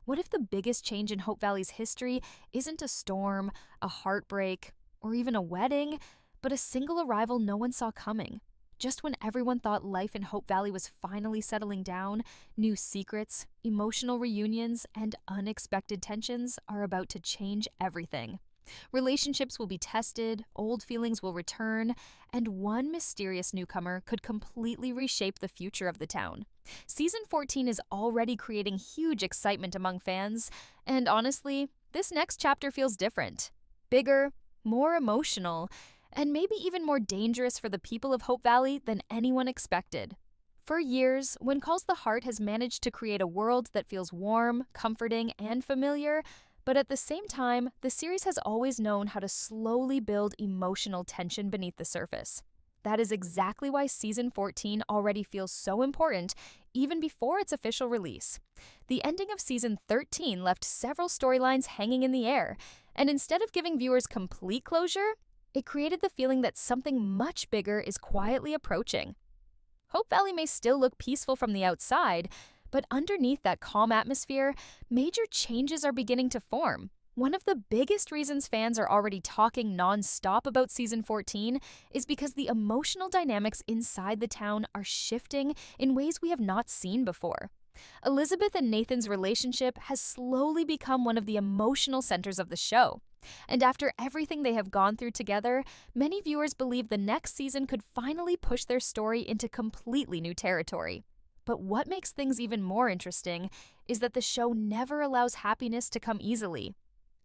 What if the biggest change in Hope Valley's history isn't a storm, a heartbreak, or even a wedding, but a single arrival no one saw coming? Just when everyone thought life in Hope Valley was finally settling down, new secrets, emotional reunions, and unexpected tensions are about to change everything. Relationships will be tested, old feelings will return, and one mysterious newcomer could completely reshape the future of the town. Season 14 is already creating huge excitement among fans, and honestly, this next chapter feels different. Bigger, more emotional, and maybe even more dangerous for the people of Hope Valley than anyone expected. For years, When Calls the Heart has managed to create a world that feels warm, comforting, and familiar, but at the same time, the series has always known how to slowly build emotional tension beneath the surface. That is exactly why Season 14 already feels so important, even before its official release. The ending of Season 13 left several storylines hanging in the air, and instead of giving viewers complete closure, it created the feeling that something much bigger is quietly approaching. Hope Valley may still look peaceful from the outside, but underneath that calm atmosphere, major changes are beginning to form. One of the biggest reasons fans are already talking non-stop about Season 14 is because the emotional dynamics inside the town are shifting in ways we have not seen before. Elizabeth and Nathan's relationship has slowly become one of the emotional centers of the show. And after everything they have gone through together, many viewers believe the next season could finally push their story into completely new territory. But what makes things even more interesting is that the show never allows happiness to come easily.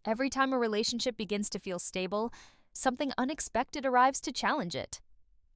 Every time a relationship begins to feel stable, something unexpected arrives to challenge it.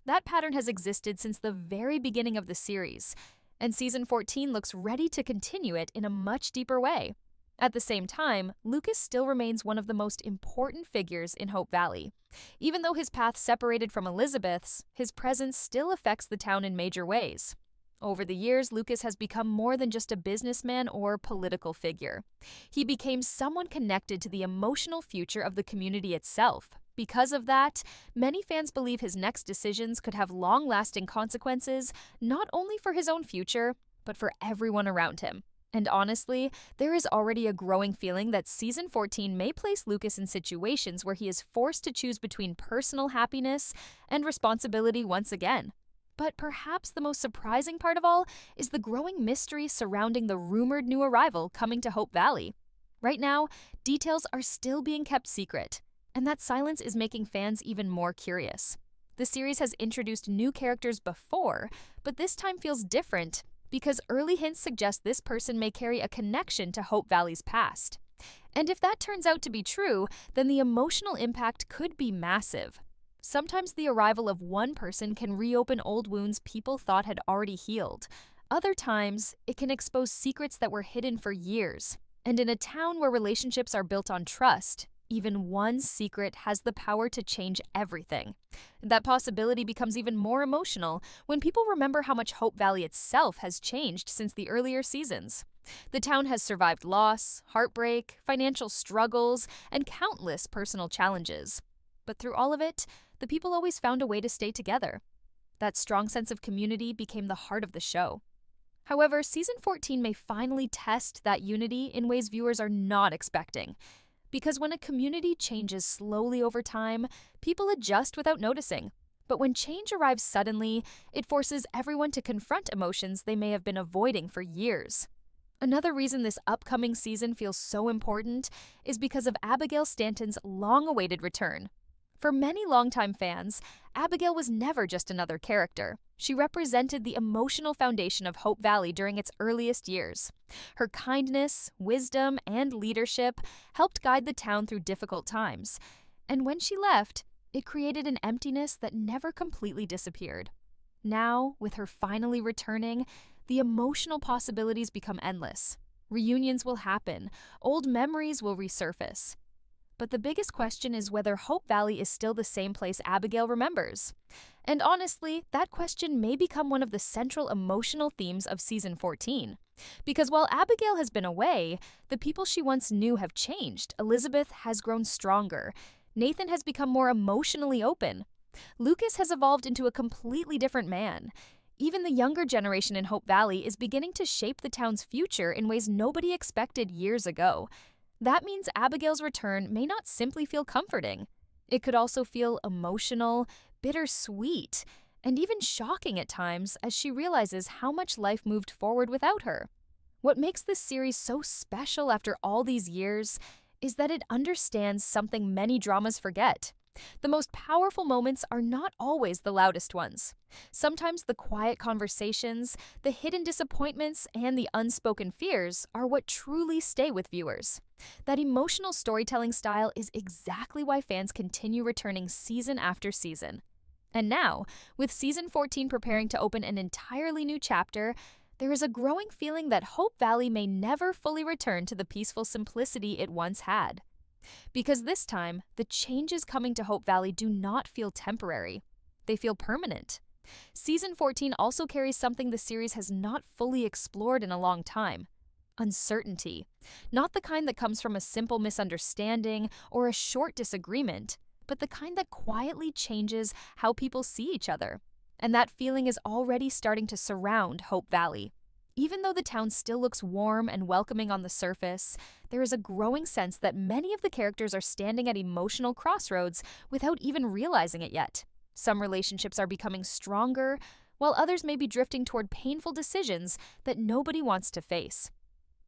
That pattern has existed since the very beginning of the series, and Season 14 looks ready to continue it in a much deeper way. At the same time, Lucas still remains one of the most important figures in Hope Valley. Even though his path separated from Elizabeth's, his presence still affects the town in major ways. Over the years, Lucas has become more than just a businessman or political figure. He became someone connected to the emotional future of the community itself. Because of that, many fans believe his next decisions could have long-lasting consequences, not only for his own future, but for everyone around him. And honestly, there is already a growing feeling that Season 14 may place Lucas in situations where he is forced to choose between personal happiness and responsibility once again. But perhaps the most surprising part of all is the growing mystery surrounding the rumored new arrival coming to Hope Valley. Right now, details are still being kept secret, and that silence is making fans even more curious. The series has introduced new characters before, but this time feels different because early hints suggest this person may carry a connection to Hope Valley's past. And if that turns out to be true, then the emotional impact could be massive. Sometimes the arrival of one person can reopen old wounds people thought had already healed. Other times, it can expose secrets that were hidden for years. And in a town where relationships are built on trust, even one secret has the power to change everything. That possibility becomes even more emotional when people remember how much Hope Valley itself has changed since the earlier seasons. The town has survived loss, heartbreak, financial struggles, and countless personal challenges. But through all of it, the people always found a way to stay together. That strong sense of community became the heart of the show. However, Season 14 may finally test that unity in ways viewers are not expecting. Because when a community changes slowly over time, people adjust without noticing. But when change arrives suddenly, it forces everyone to confront emotions they may have been avoiding for years. Another reason this upcoming season feels so important is because of Abigail Stanton's long-awaited return. For many longtime fans, Abigail was never just another character. She represented the emotional foundation of Hope Valley during its earliest years. Her kindness, wisdom, and leadership helped guide the town through difficult times. And when she left, it created an emptiness that never completely disappeared. Now, with her finally returning, the emotional possibilities become endless. Reunions will happen, old memories will resurface. But the biggest question is whether Hope Valley is still the same place Abigail remembers. And honestly, that question may become one of the central emotional themes of Season 14. Because while Abigail has been away, the people she once knew have changed. Elizabeth has grown stronger. Nathan has become more emotionally open. Lucas has evolved into a completely different man. Even the younger generation in Hope Valley is beginning to shape the town's future in ways nobody expected years ago. That means Abigail's return may not simply feel comforting. It could also feel emotional, bittersweet, and even shocking at times as she realizes how much life moved forward without her. What makes this series so special after all these years is that it understands something many dramas forget. The most powerful moments are not always the loudest ones. Sometimes the quiet conversations, the hidden disappointments, and the unspoken fears are what truly stay with viewers. That emotional storytelling style is exactly why fans continue returning season after season. And now, with season 14 preparing to open an entirely new chapter, there is a growing feeling that Hope Valley may never fully return to the peaceful simplicity it once had. Because this time, the changes coming to Hope Valley do not feel temporary. They feel permanent. Season 14 also carries something the series has not fully explored in a long time: uncertainty. Not the kind that comes from a simple misunderstanding or a short disagreement, but the kind that quietly changes how people see each other. And that feeling is already starting to surround Hope Valley. Even though the town still looks warm and welcoming on the surface, there is a growing sense that many of the characters are standing at emotional crossroads without even realizing it yet. Some relationships are becoming stronger, while others may be drifting toward painful decisions that nobody wants to face.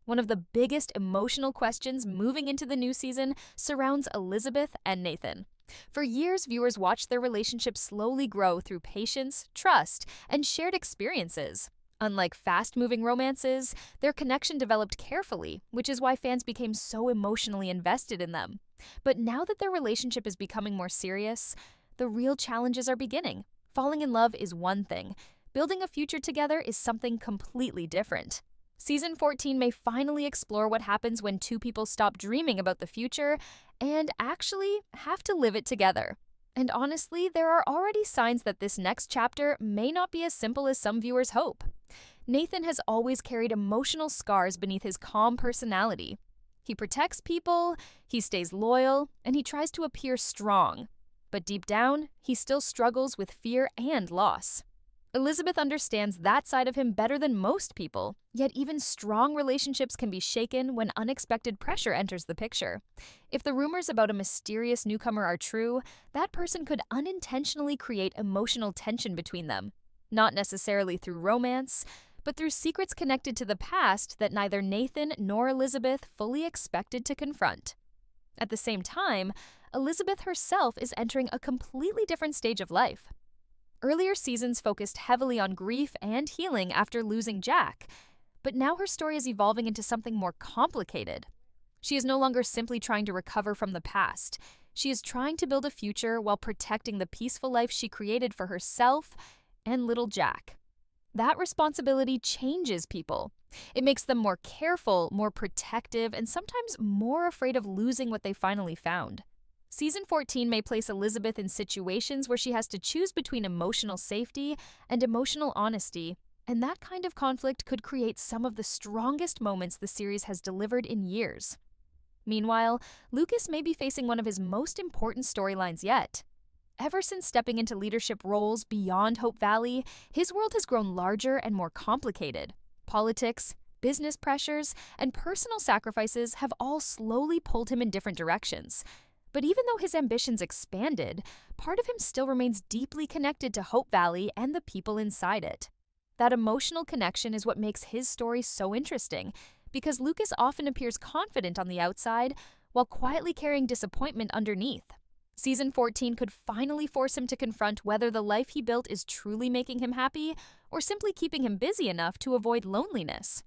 One of the biggest emotional questions moving into the new season surrounds Elizabeth and Nathan. For years, viewers watched their relationship slowly grow through patience, trust, and shared experiences. Unlike fast-moving romances, their connection developed carefully, which is why fans became so emotionally invested in them. But now that their relationship is becoming more serious, the real challenges are beginning. Falling in love is one thing. Building a future together is something completely different. Season 14 may finally explore what happens when two people stop dreaming about the future and actually have to live it together. And honestly, there are already signs that this next chapter may not be as simple as some viewers hope. Nathan has always carried emotional scars beneath his calm personality. He protects people, he stays loyal, and he tries to appear strong. But deep down, he still struggles with fear and loss. Elizabeth understands that side of him better than most people, yet even strong relationships can be shaken when unexpected pressure enters the picture. If the rumors about a mysterious newcomer are true, that person could unintentionally create emotional tension between them. Not necessarily through romance, but through secrets connected to the past that neither Nathan nor Elizabeth fully expected to confront. At the same time, Elizabeth herself is entering a completely different stage of life. Earlier seasons focused heavily on grief and healing after losing Jack, but now her story is evolving into something more complicated. She is no longer simply trying to recover from the past. She is trying to build a future while protecting the peaceful life she created for herself and little Jack. That responsibility changes people. It makes them more careful, more protective, and sometimes more afraid of losing what they finally found. Season 14 may place Elizabeth in situations where she has to choose between emotional safety and emotional honesty, and that kind of conflict could create some of the strongest moments the series has delivered in years. Meanwhile, Lucas may be facing one of his most important storylines yet. Ever since stepping into leadership roles beyond Hope Valley, his world has grown larger and more complicated. Politics, business pressures, and personal sacrifices have all slowly pulled him in different directions. But even though his ambitions expanded, part of him still remains deeply connected to Hope Valley and the people inside it. That emotional connection is what makes his story so interesting, because Lucas often appears confident on the outside while quietly carrying disappointment underneath. Season 14 could finally force him to confront whether the life he built is truly making him happy or simply keeping him busy enough to avoid loneliness.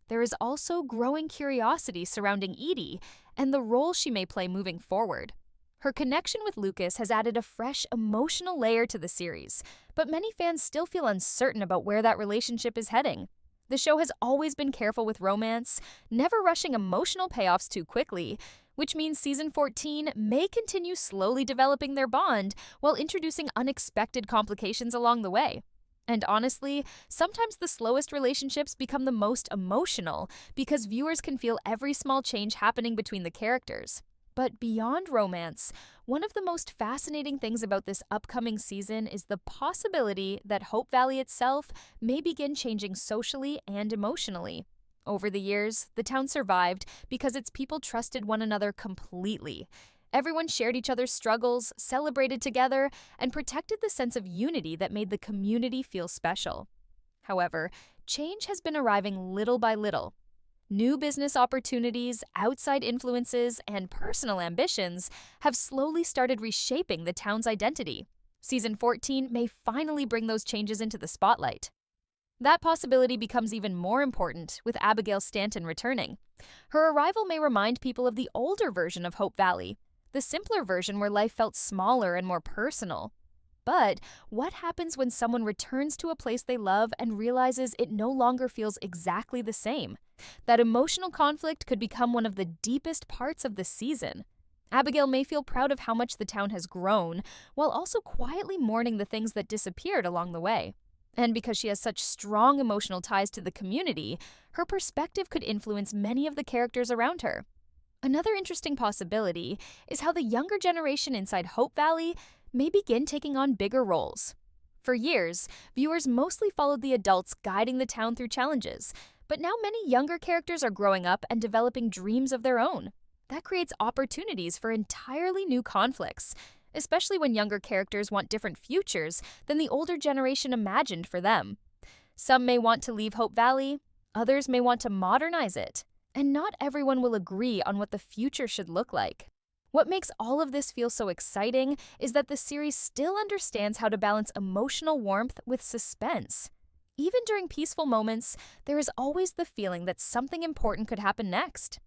There is also growing curiosity surrounding Edie and the role she may play moving forward. Her connection with Lucas has added a fresh emotional layer to the series, but many fans still feel uncertain about where that relationship is heading. The show has always been careful with romance, never rushing emotional payoffs too quickly, which means season 14 may continue slowly developing their bond while introducing unexpected complications along the way. And honestly, sometimes the slowest relationships become the most emotional because viewers can feel every small change happening between the characters. But beyond romance, one of the most fascinating things about this upcoming season is the possibility that Hope Valley itself may begin changing socially and emotionally. Over the years, the town survived because its people trusted one another completely. Everyone shared each other's struggles, celebrated together, and protected the sense of unity that made the community feel special. However, change has been arriving little by little. New business opportunities, outside influences, and personal ambitions have slowly started reshaping the town's identity. Season 14 may finally bring those changes into the spotlight. That possibility becomes even more important with Abigail Stanton returning. Her arrival may remind people of the older version of Hope Valley, the simpler version where life felt smaller and more personal. But what happens when someone returns to a place they love and realizes it no longer feels exactly the same? That emotional conflict could become one of the deepest parts of the season. Abigail may feel proud of how much the town has grown, while also quietly mourning the things that disappeared along the way. And because she has such strong emotional ties to the community, her perspective could influence many of the characters around her. Another interesting possibility is how the younger generation inside Hope Valley may begin taking on bigger roles. For years, viewers mostly followed the adults guiding the town through challenges, but now many younger characters are growing up and developing dreams of their own. That creates opportunities for entirely new conflicts, especially when younger characters want different futures than the older generation imagined for them. Some may want to leave Hope Valley, others may want to modernize it, and not everyone will agree on what the future should look like. What makes all of this feel so exciting is that the series still understands how to balance emotional warmth with suspense. Even during peaceful moments, there is always the feeling that something important could happen next.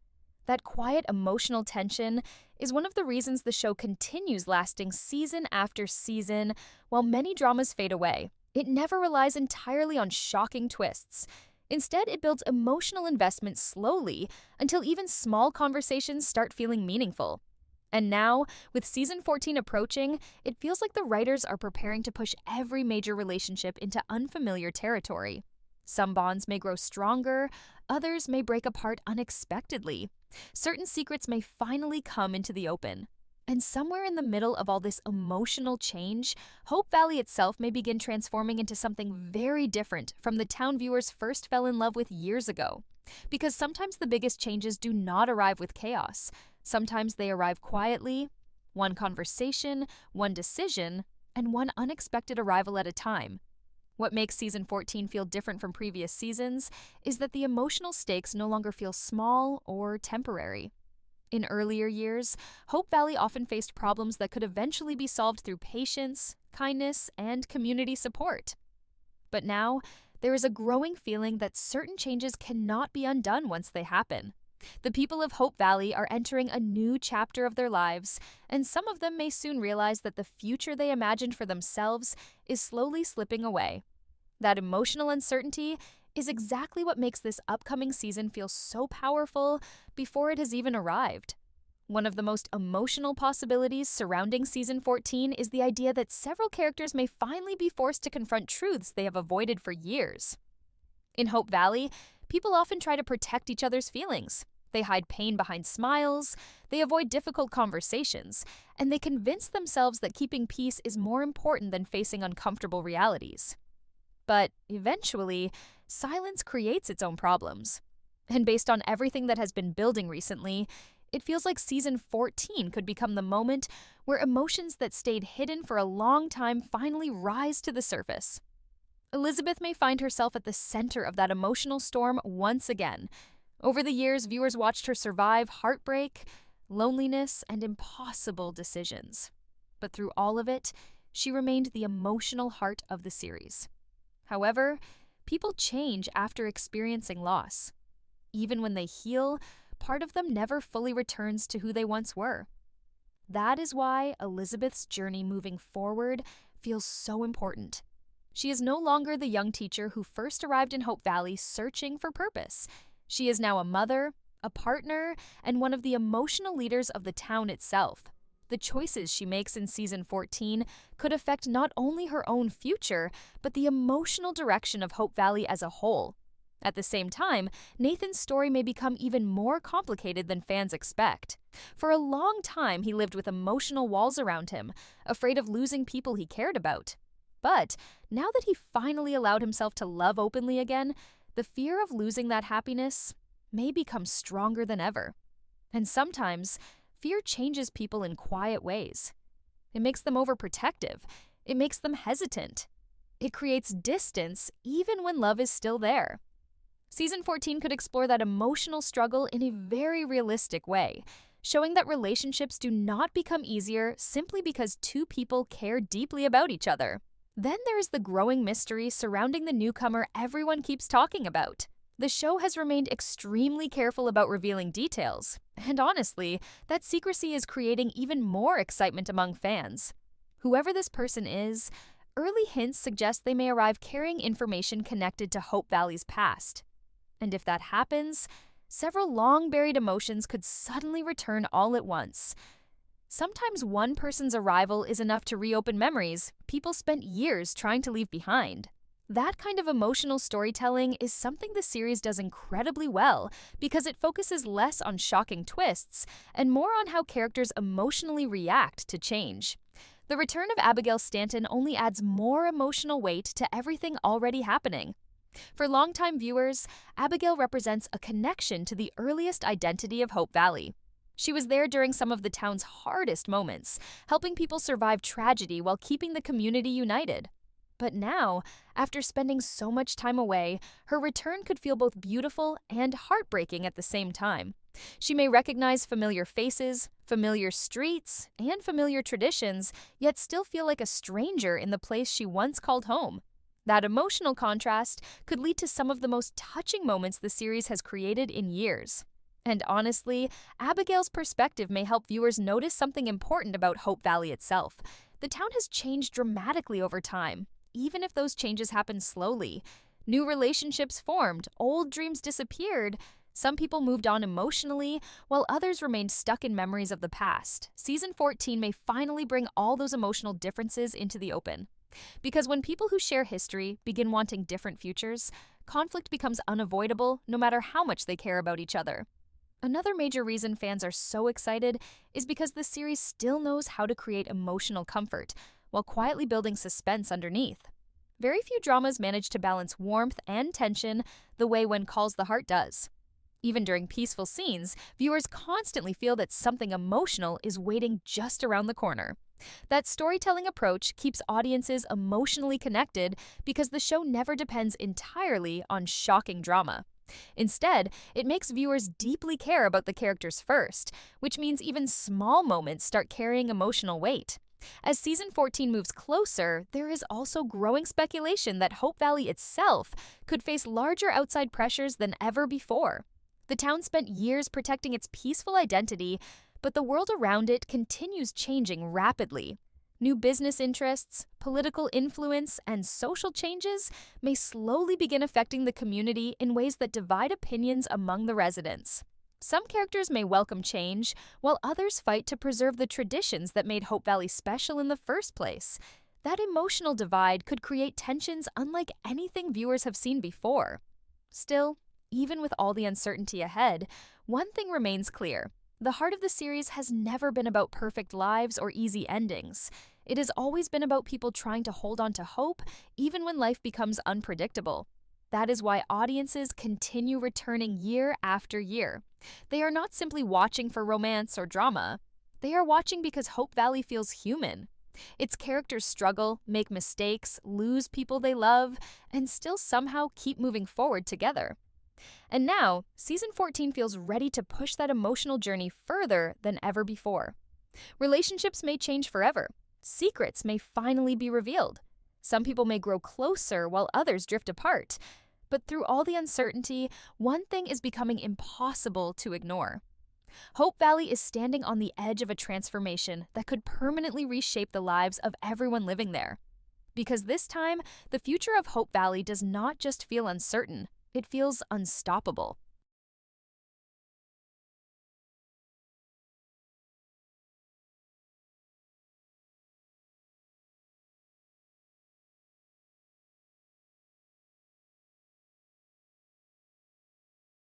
That quiet emotional tension is one of the reasons the show continues lasting season after season, while many dramas fade away. It never relies entirely on shocking twists. Instead, it builds emotional investment slowly until even small conversations start feeling meaningful. And now, with season 14 approaching, it feels like the writers are preparing to push every major relationship into unfamiliar territory. Some bonds may grow stronger, others may break apart unexpectedly. Certain secrets may finally come into the open. And somewhere in the middle of all this emotional change, Hope Valley itself may begin transforming into something very different from the town viewers first fell in love with years ago. Because sometimes the biggest changes do not arrive with chaos. Sometimes they arrive quietly, one conversation, one decision, and one unexpected arrival at a time. What makes season 14 feel different from previous seasons is that the emotional stakes no longer feel small or temporary. In earlier years, Hope Valley often faced problems that could eventually be solved through patience, kindness, and community support. But now, there is a growing feeling that certain changes cannot be undone once they happen. The people of Hope Valley are entering a new chapter of their lives, and some of them may soon realize that the future they imagined for themselves is slowly slipping away. That emotional uncertainty is exactly what makes this upcoming season feel so powerful before it has even arrived. One of the most emotional possibilities surrounding season 14 is the idea that several characters may finally be forced to confront truths they have avoided for years. In Hope Valley, people often try to protect each other's feelings. They hide pain behind smiles, they avoid difficult conversations, and they convince themselves that keeping peace is more important than facing uncomfortable realities. But eventually, silence creates its own problems. And based on everything that has been building recently, it feels like season 14 could become the moment where emotions that stayed hidden for a long time finally rise to the surface. Elizabeth may find herself at the center of that emotional storm once again. Over the years, viewers watched her survive heartbreak, loneliness, and impossible decisions. But through all of it, she remained the emotional heart of the series. However, people change after experiencing loss. Even when they heal, part of them never fully returns to who they once were. That is why Elizabeth's journey moving forward feels so important. She is no longer the young teacher who first arrived in Hope Valley searching for purpose. She is now a mother, a partner, and one of the emotional leaders of the town itself. The choices she makes in season 14 could affect not only her own future, but the emotional direction of Hope Valley as a whole. At the same time, Nathan's story may become even more complicated than fans expect. For a long time, he lived with emotional walls around him, afraid of losing people he cared about. But now that he finally allowed himself to love openly again, the fear of losing that happiness may become stronger than ever. And sometimes, fear changes people in quiet ways. It makes them overprotective. It makes them hesitant. It creates distance even when love is still there. Season 14 could explore that emotional struggle in a very realistic way, showing that relationships do not become easier simply because two people care deeply about each other. Then there is the growing mystery surrounding the newcomer everyone keeps talking about. The show has remained extremely careful about revealing details, and honestly, that secrecy is creating even more excitement among fans. Whoever this person is, early hints suggest they may arrive carrying information connected to Hope Valley's past. And if that happens, several long-buried emotions could suddenly return all at once. Sometimes one person's arrival is enough to reopen memories people spent years trying to leave behind. That kind of emotional storytelling is something the series does incredibly well because it focuses less on shocking twists and more on how characters emotionally react to change. The return of Abigail Stanton only adds more emotional weight to everything already happening. For longtime viewers, Abigail represents a connection to the earliest identity of Hope Valley. She was there during some of the town's hardest moments, helping people survive tragedy while keeping the community united. But now, after spending so much time away, her return could feel both beautiful and heartbreaking at the same time. She may recognize familiar faces, familiar streets, and familiar traditions, yet still feel like a stranger in the place she once called home. That emotional contrast could lead to some of the most touching moments the series has created in years. And honestly, Abigail's perspective may help viewers notice something important about Hope Valley itself. The town has changed dramatically over time, even if those changes happen slowly. New relationships formed, old dreams disappeared, some people moved on emotionally, while others remained stuck in memories of the past. Season 14 may finally bring all those emotional differences into the open. Because when people who share history begin wanting different futures, conflict becomes unavoidable no matter how much they care about each other. Another major reason fans are so excited is because the series still knows how to create emotional comfort while quietly building suspense underneath. Very few dramas manage to balance warmth and tension the way When Calls the Heart does. Even during peaceful scenes, viewers constantly feel that something emotional is waiting just around the corner. That storytelling approach keeps audiences emotionally connected because the show never depends entirely on shocking drama. Instead, it makes viewers deeply care about the characters first, which means even small moments start carrying emotional weight. As season 14 moves closer, there is also growing speculation that Hope Valley itself could face larger outside pressures than ever before. The town spent years protecting its peaceful identity, but the world around it continues changing rapidly. New business interests, political influence, and social changes may slowly begin affecting the community in ways that divide opinions among the residents. Some characters may welcome change, while others fight to preserve the traditions that made Hope Valley special in the first place. That emotional divide could create tensions unlike anything viewers have seen before. Still, even with all the uncertainty ahead, one thing remains clear. The heart of the series has never been about perfect lives or easy endings. It has always been about people trying to hold on to hope, even when life becomes unpredictable. That is why audiences continue returning year after year. They are not simply watching for romance or drama. They are watching because Hope Valley feels human. Its characters struggle, make mistakes, lose people they love, and still somehow keep moving forward together. And now, season 14 feels ready to push that emotional journey further than ever before. Relationships may change forever. Secrets may finally be revealed. Some people may grow closer while others drift apart. But through all the uncertainty, one thing is becoming impossible to ignore. Hope Valley is standing on the edge of a transformation that could permanently reshape the lives of everyone living there. Because this time, the future of Hope Valley does not just feel uncertain, it feels unstoppable.